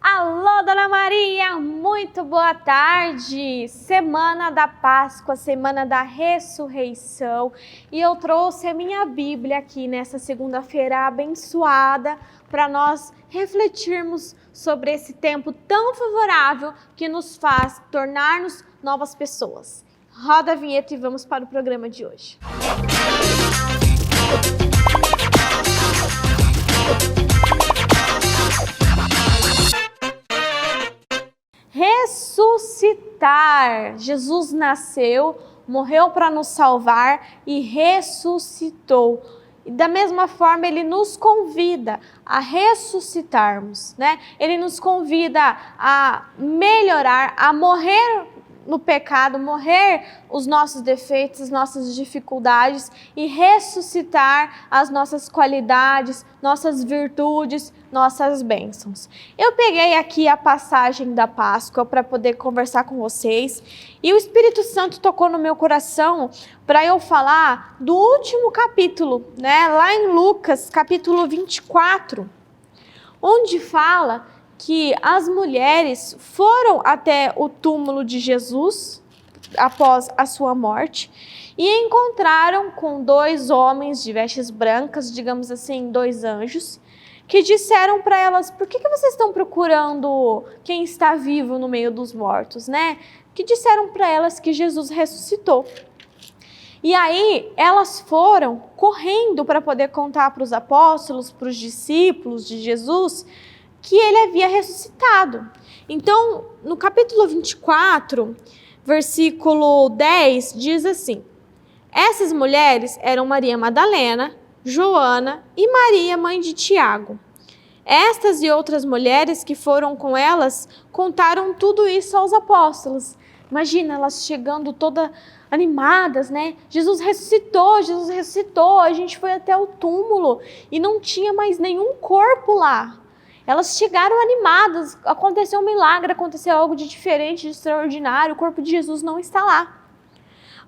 Alô, Dona Maria, muito boa tarde! Semana da Páscoa, semana da ressurreição, e eu trouxe a minha Bíblia aqui nessa segunda-feira abençoada para nós refletirmos sobre esse tempo tão favorável que nos faz tornar-nos novas pessoas. Roda a vinheta e vamos para o programa de hoje. Ressuscitar. Jesus nasceu, morreu para nos salvar e ressuscitou. E da mesma forma, ele nos convida a ressuscitarmos, né? Ele nos convida a melhorar, a morrer no pecado, morrer os nossos defeitos, as nossas dificuldades e ressuscitar as nossas qualidades, nossas virtudes, nossas bênçãos. Eu peguei aqui a passagem da Páscoa para poder conversar com vocês e o Espírito Santo tocou no meu coração para eu falar do último capítulo, né? Lá em Lucas, capítulo 24, onde fala que as mulheres foram até o túmulo de Jesus após a sua morte e encontraram com dois homens de vestes brancas, digamos assim, dois anjos, que disseram para elas: por que vocês estão procurando quem está vivo no meio dos mortos, né? Que disseram para elas que Jesus ressuscitou. E aí elas foram correndo para poder contar para os apóstolos, para os discípulos de Jesus, que ele havia ressuscitado. Então, no capítulo 24, versículo 10, diz assim: essas mulheres eram Maria Madalena, Joana e Maria, mãe de Tiago. Estas e outras mulheres que foram com elas contaram tudo isso aos apóstolos. Imagina, elas chegando todas animadas, né? Jesus ressuscitou, a gente foi até o túmulo e não tinha mais nenhum corpo lá. Elas chegaram animadas, aconteceu um milagre, aconteceu algo de diferente, de extraordinário, o corpo de Jesus não está lá.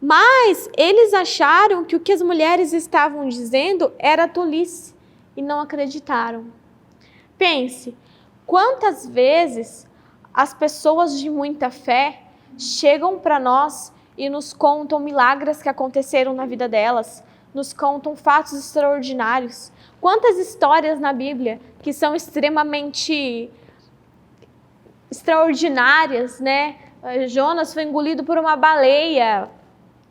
Mas eles acharam que o que as mulheres estavam dizendo era tolice e não acreditaram. Pense, quantas vezes as pessoas de muita fé chegam para nós e nos contam milagres que aconteceram na vida delas, nos contam fatos extraordinários. Quantas histórias na Bíblia que são extremamente extraordinárias, né? Jonas foi engolido por uma baleia.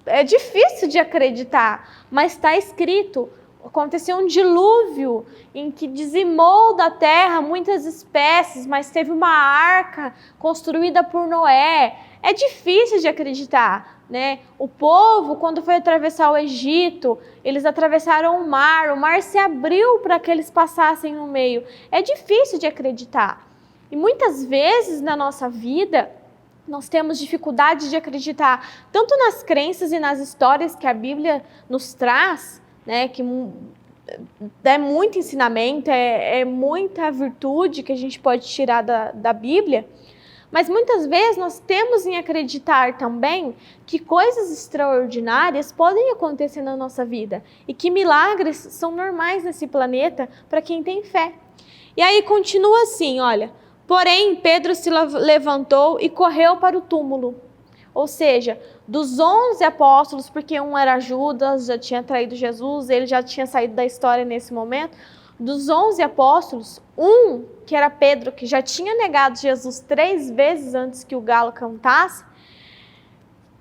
É difícil de acreditar, mas está escrito. Aconteceu um dilúvio em que dizimou da terra muitas espécies, mas teve uma arca construída por Noé. É difícil de acreditar, né? O povo, quando foi atravessar o Egito, eles atravessaram o mar se abriu para que eles passassem no meio. É difícil de acreditar. E muitas vezes na nossa vida, nós temos dificuldade de acreditar, tanto nas crenças e nas histórias que a Bíblia nos traz, né, que é muito ensinamento, é muita virtude que a gente pode tirar da Bíblia, mas muitas vezes nós temos em acreditar também que coisas extraordinárias podem acontecer na nossa vida e que milagres são normais nesse planeta para quem tem fé. E aí continua assim, olha: porém Pedro se levantou e correu para o túmulo. Ou seja, dos 11 apóstolos, porque um era Judas, já tinha traído Jesus, ele já tinha saído da história nesse momento. Dos 11 apóstolos, um, que era Pedro, que já tinha negado Jesus 3 vezes antes que o galo cantasse,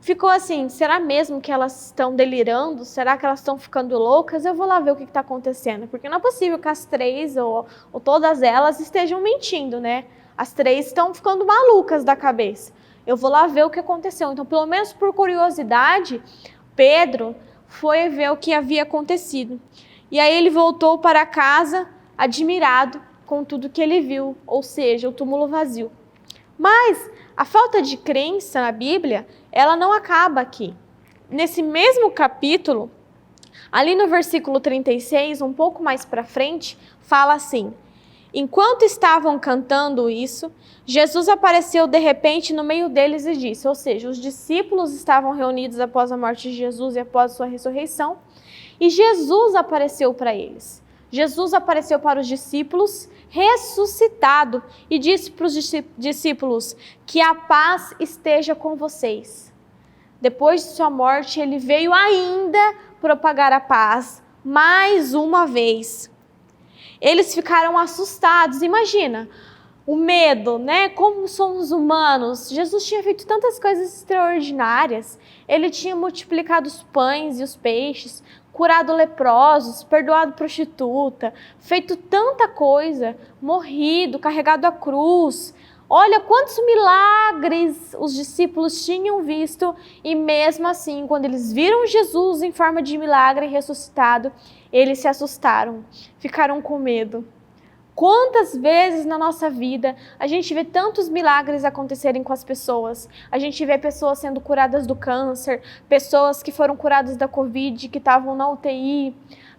ficou assim: será mesmo que elas estão delirando? Será que elas estão ficando loucas? Eu vou lá ver o que está acontecendo, porque não é possível que as 3 ou todas elas estejam mentindo, né? As 3 estão ficando malucas da cabeça. Eu vou lá ver o que aconteceu. Então, pelo menos por curiosidade, Pedro foi ver o que havia acontecido. E aí ele voltou para casa admirado com tudo que ele viu, ou seja, o túmulo vazio. Mas a falta de crença na Bíblia, ela não acaba aqui. Nesse mesmo capítulo, ali no versículo 36, um pouco mais para frente, fala assim: enquanto estavam cantando isso, Jesus apareceu de repente no meio deles e disse, ou seja, os discípulos estavam reunidos após a morte de Jesus e após a sua ressurreição, e Jesus apareceu para eles. Jesus apareceu para os discípulos ressuscitado e disse para os discípulos que a paz esteja com vocês. Depois de sua morte, ele veio ainda propagar a paz mais uma vez. Eles ficaram assustados. Imagina, o medo, né? Como somos humanos. Jesus tinha feito tantas coisas extraordinárias. Ele tinha multiplicado os pães e os peixes, curado leprosos, perdoado prostituta, feito tanta coisa, morrido, carregado a cruz. Olha quantos milagres os discípulos tinham visto e mesmo assim, quando eles viram Jesus em forma de milagre ressuscitado, eles se assustaram, ficaram com medo. Quantas vezes na nossa vida a gente vê tantos milagres acontecerem com as pessoas? A gente vê pessoas sendo curadas do câncer, pessoas que foram curadas da Covid, que estavam na UTI,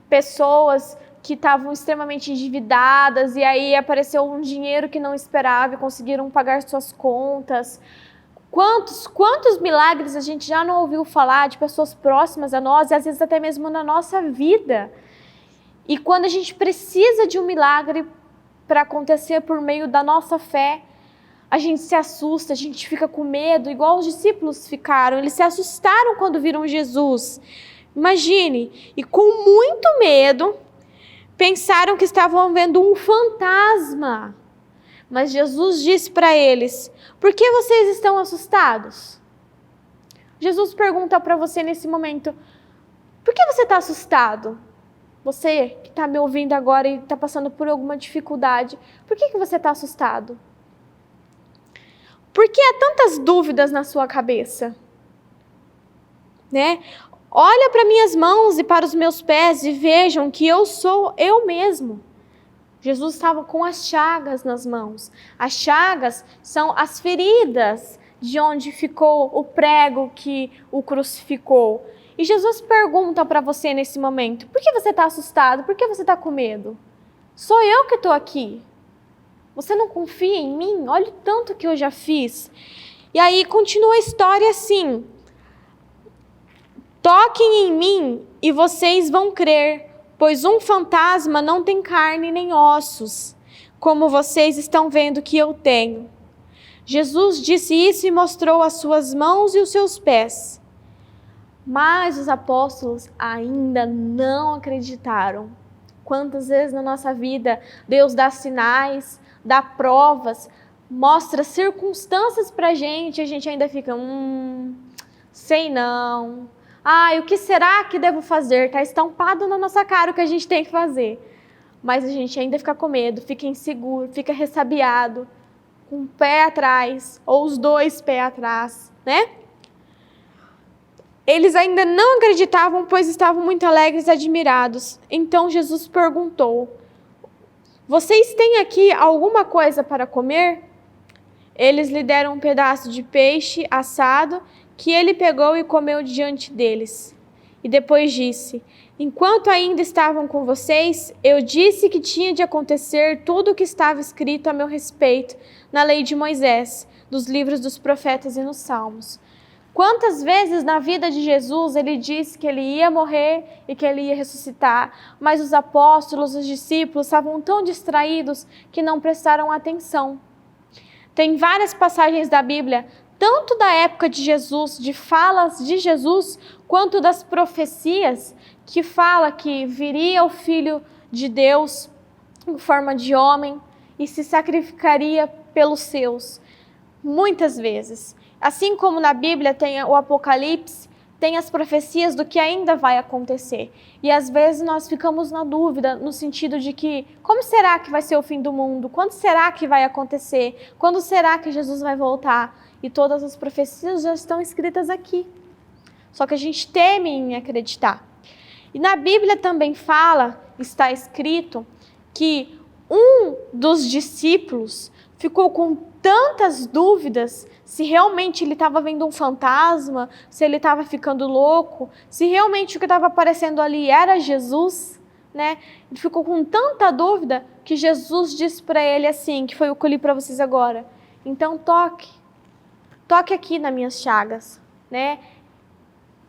pessoas que estavam extremamente endividadas e aí apareceu um dinheiro que não esperava e conseguiram pagar suas contas. Quantos milagres a gente já não ouviu falar de pessoas próximas a nós e às vezes até mesmo na nossa vida. E quando a gente precisa de um milagre para acontecer por meio da nossa fé, a gente se assusta, a gente fica com medo, igual os discípulos ficaram. Eles se assustaram quando viram Jesus. Imagine, e com muito medo, pensaram que estavam vendo um fantasma. Mas Jesus disse para eles: por que vocês estão assustados? Jesus pergunta para você nesse momento: por que você está assustado? Você que está me ouvindo agora e está passando por alguma dificuldade, por que você está assustado? Por que há tantas dúvidas na sua cabeça? Né? Olha para minhas mãos e para os meus pés e vejam que eu sou eu mesmo. Jesus estava com as chagas nas mãos. As chagas são as feridas de onde ficou o prego que o crucificou. E Jesus pergunta para você nesse momento: por que você está assustado? Por que você está com medo? Sou eu que estou aqui. Você não confia em mim? Olha o tanto que eu já fiz. E aí continua a história assim: toquem em mim e vocês vão crer, pois um fantasma não tem carne nem ossos, como vocês estão vendo que eu tenho. Jesus disse isso e mostrou as suas mãos e os seus pés. Mas os apóstolos ainda não acreditaram. Quantas vezes na nossa vida Deus dá sinais, dá provas, mostra circunstâncias pra gente e a gente ainda fica, sei não. O que será que devo fazer? Está estampado na nossa cara o que a gente tem que fazer. Mas a gente ainda fica com medo, fica inseguro, fica ressabiado, com um pé atrás, ou os dois pés atrás, né? Eles ainda não acreditavam, pois estavam muito alegres e admirados. Então Jesus perguntou: vocês têm aqui alguma coisa para comer? Eles lhe deram um pedaço de peixe assado, que ele pegou e comeu diante deles. E depois disse: enquanto ainda estavam com vocês, eu disse que tinha de acontecer tudo o que estava escrito a meu respeito na lei de Moisés, dos livros dos profetas e nos salmos. Quantas vezes na vida de Jesus ele disse que ele ia morrer e que ele ia ressuscitar, mas os apóstolos, os discípulos estavam tão distraídos que não prestaram atenção. Tem várias passagens da Bíblia, tanto da época de Jesus, de falas de Jesus, quanto das profecias, que fala que viria o Filho de Deus em forma de homem e se sacrificaria pelos seus. Muitas vezes. Assim como na Bíblia tem o Apocalipse, tem as profecias do que ainda vai acontecer. E às vezes nós ficamos na dúvida, no sentido de que, como será que vai ser o fim do mundo? Quando será que vai acontecer? Quando será que Jesus vai voltar? E todas as profecias já estão escritas aqui. Só que a gente teme em acreditar. E na Bíblia também está escrito, que um dos discípulos ficou com tantas dúvidas se realmente ele estava vendo um fantasma, se ele estava ficando louco, se realmente o que estava aparecendo ali era Jesus, né? Ele ficou com tanta dúvida que Jesus disse para ele assim, que foi o que eu li para vocês agora: então toque aqui nas minhas chagas, né?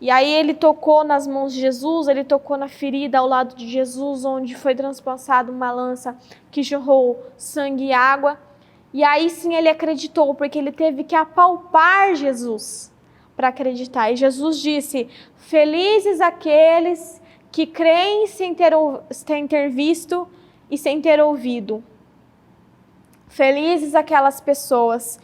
E aí ele tocou nas mãos de Jesus, ele tocou na ferida ao lado de Jesus, onde foi transpassada uma lança que jorrou sangue e água. E aí sim ele acreditou, porque ele teve que apalpar Jesus para acreditar. E Jesus disse: felizes aqueles que creem sem ter visto e sem ter ouvido. Felizes aquelas pessoas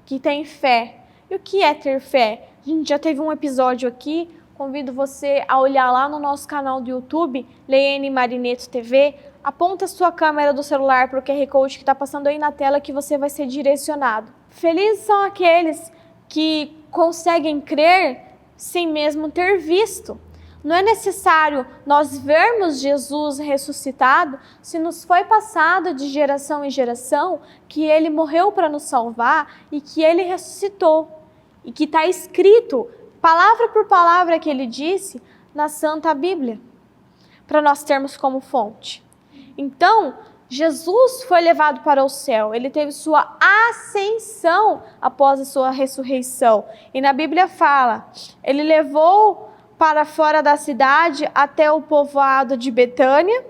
que têm fé. E o que é ter fé? A gente já teve um episódio aqui, convido você a olhar lá no nosso canal do YouTube, Leiane Marineto TV, aponta a sua câmera do celular para o QR Code que está passando aí na tela que você vai ser direcionado. Felizes são aqueles que conseguem crer sem mesmo ter visto. Não é necessário nós vermos Jesus ressuscitado se nos foi passado de geração em geração que ele morreu para nos salvar e que ele ressuscitou. E que está escrito, palavra por palavra que ele disse, na Santa Bíblia, para nós termos como fonte. Então, Jesus foi levado para o céu, ele teve sua ascensão após a sua ressurreição. E na Bíblia fala, ele levou para fora da cidade até o povoado de Betânia,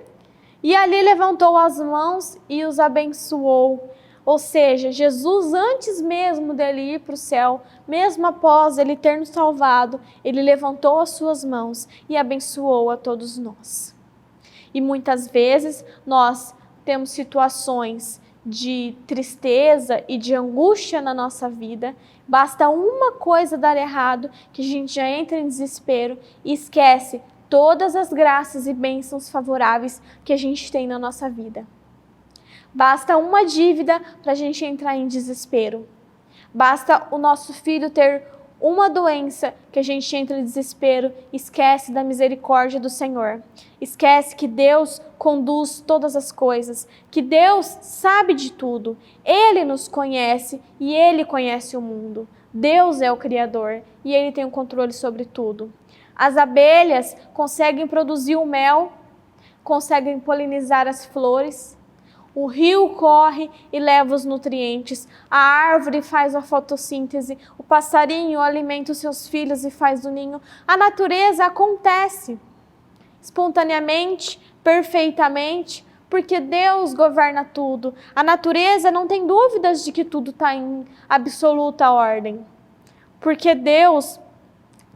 e ali levantou as mãos e os abençoou. Ou seja, Jesus, antes mesmo dele ir para o céu, mesmo após ele ter nos salvado, ele levantou as suas mãos e abençoou a todos nós. E muitas vezes nós temos situações de tristeza e de angústia na nossa vida, basta uma coisa dar errado que a gente já entra em desespero e esquece todas as graças e bênçãos favoráveis que a gente tem na nossa vida. Basta uma dívida para a gente entrar em desespero. Basta o nosso filho ter uma doença que a gente entra em desespero, esquece da misericórdia do Senhor. Esquece que Deus conduz todas as coisas, que Deus sabe de tudo. Ele nos conhece e Ele conhece o mundo. Deus é o Criador e Ele tem o controle sobre tudo. As abelhas conseguem produzir o mel, conseguem polinizar as flores. O rio corre e leva os nutrientes, a árvore faz a fotossíntese, o passarinho alimenta os seus filhos e faz o ninho. A natureza acontece espontaneamente, perfeitamente, porque Deus governa tudo. A natureza não tem dúvidas de que tudo está em absoluta ordem, porque Deus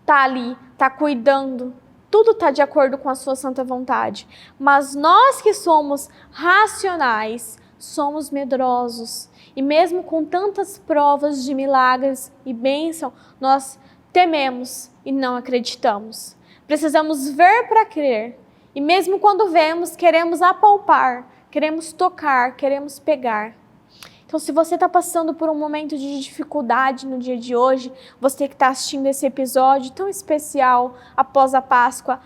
está ali, está cuidando. Tudo está de acordo com a sua santa vontade. Mas nós que somos racionais, somos medrosos. E mesmo com tantas provas de milagres e bênção, nós tememos e não acreditamos. Precisamos ver para crer. E mesmo quando vemos, queremos apalpar, queremos tocar, queremos pegar. Então, se você está passando por um momento de dificuldade no dia de hoje, você que está assistindo esse episódio tão especial após a Páscoa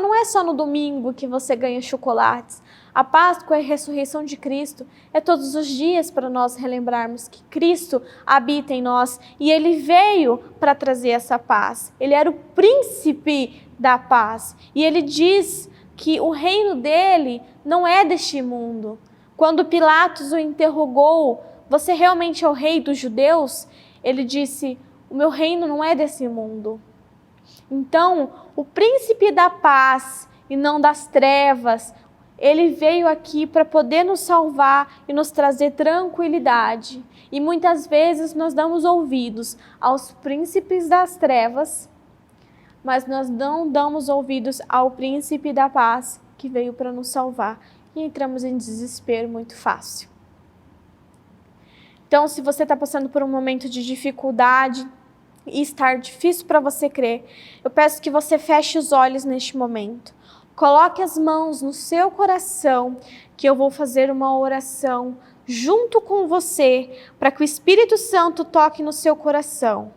não é só no domingo que você ganha chocolates. A Páscoa é a ressurreição de Cristo, é todos os dias para nós relembrarmos que Cristo habita em nós e Ele veio para trazer essa paz. Ele era o príncipe da paz e Ele diz que o reino dele não é deste mundo. Quando Pilatos o interrogou, você realmente é o rei dos judeus? Ele disse, o meu reino não é desse mundo. Então, o príncipe da paz e não das trevas, ele veio aqui para poder nos salvar e nos trazer tranquilidade. E muitas vezes nós damos ouvidos aos príncipes das trevas, mas nós não damos ouvidos ao príncipe da paz que veio para nos salvar. E entramos em desespero muito fácil. Então, se você está passando por um momento de dificuldade e estar difícil para você crer, eu peço que você feche os olhos neste momento. Coloque as mãos no seu coração, que eu vou fazer uma oração junto com você, para que o Espírito Santo toque no seu coração.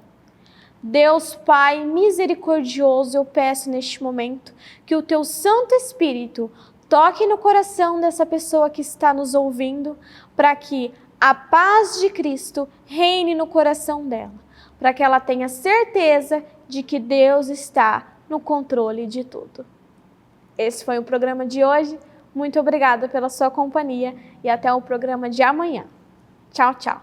Deus Pai misericordioso, eu peço neste momento que o teu Santo Espírito toque no coração dessa pessoa que está nos ouvindo, para que a paz de Cristo reine no coração dela, para que ela tenha certeza de que Deus está no controle de tudo. Esse foi o programa de hoje. Muito obrigada pela sua companhia e até o programa de amanhã. Tchau, tchau.